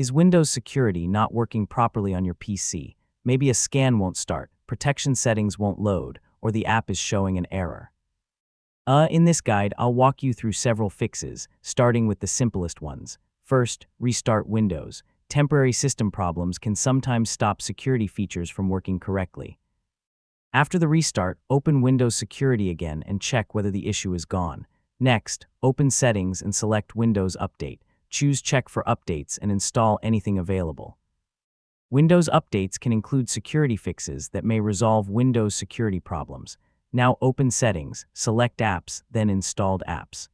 Is Windows security not working properly on your PC? Maybe a scan won't start, protection settings won't load, or the app is showing an error. In this guide, I'll walk you through several fixes, starting with the simplest ones. First, restart Windows. Temporary system problems can sometimes stop security features from working correctly. After the restart, open Windows Security again and check whether the issue is gone. Next, open Settings and select Windows Update. Choose Check for Updates and install anything available. Windows Updates can include security fixes that may resolve Windows security problems. Now open Settings, select Apps, then Installed Apps.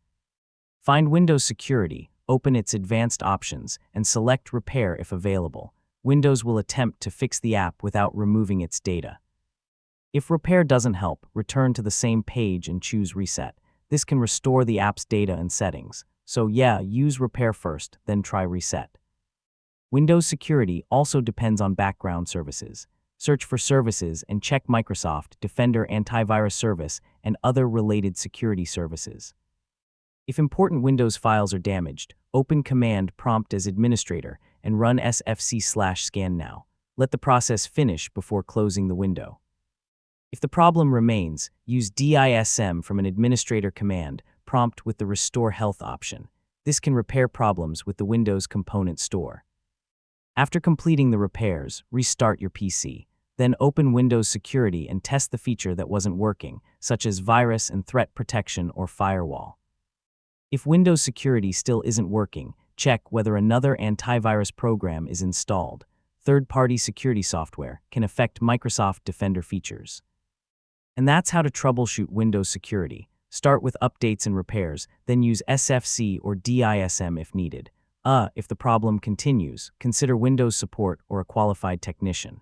Find Windows Security, open its advanced options, and select Repair if available. Windows will attempt to fix the app without removing its data. If repair doesn't help, return to the same page and choose Reset. This can restore the app's data and settings. So yeah, use Repair first, then try Reset. Windows security also depends on background services. Search for services and check Microsoft Defender antivirus service and other related security services. If important Windows files are damaged, open Command Prompt as administrator and run sfc/scan now. Let the process finish before closing the window. If the problem remains, use DISM from an administrator command prompt with the Restore Health option. This can repair problems with the Windows Component Store. After completing the repairs, restart your PC. Then open Windows Security and test the feature that wasn't working, such as virus and threat protection or firewall. If Windows Security still isn't working, check whether another antivirus program is installed. Third-party security software can affect Microsoft Defender features. And that's how to troubleshoot Windows security. Start with updates and repairs, then use SFC or DISM if needed. If the problem continues, consider Windows support or a qualified technician.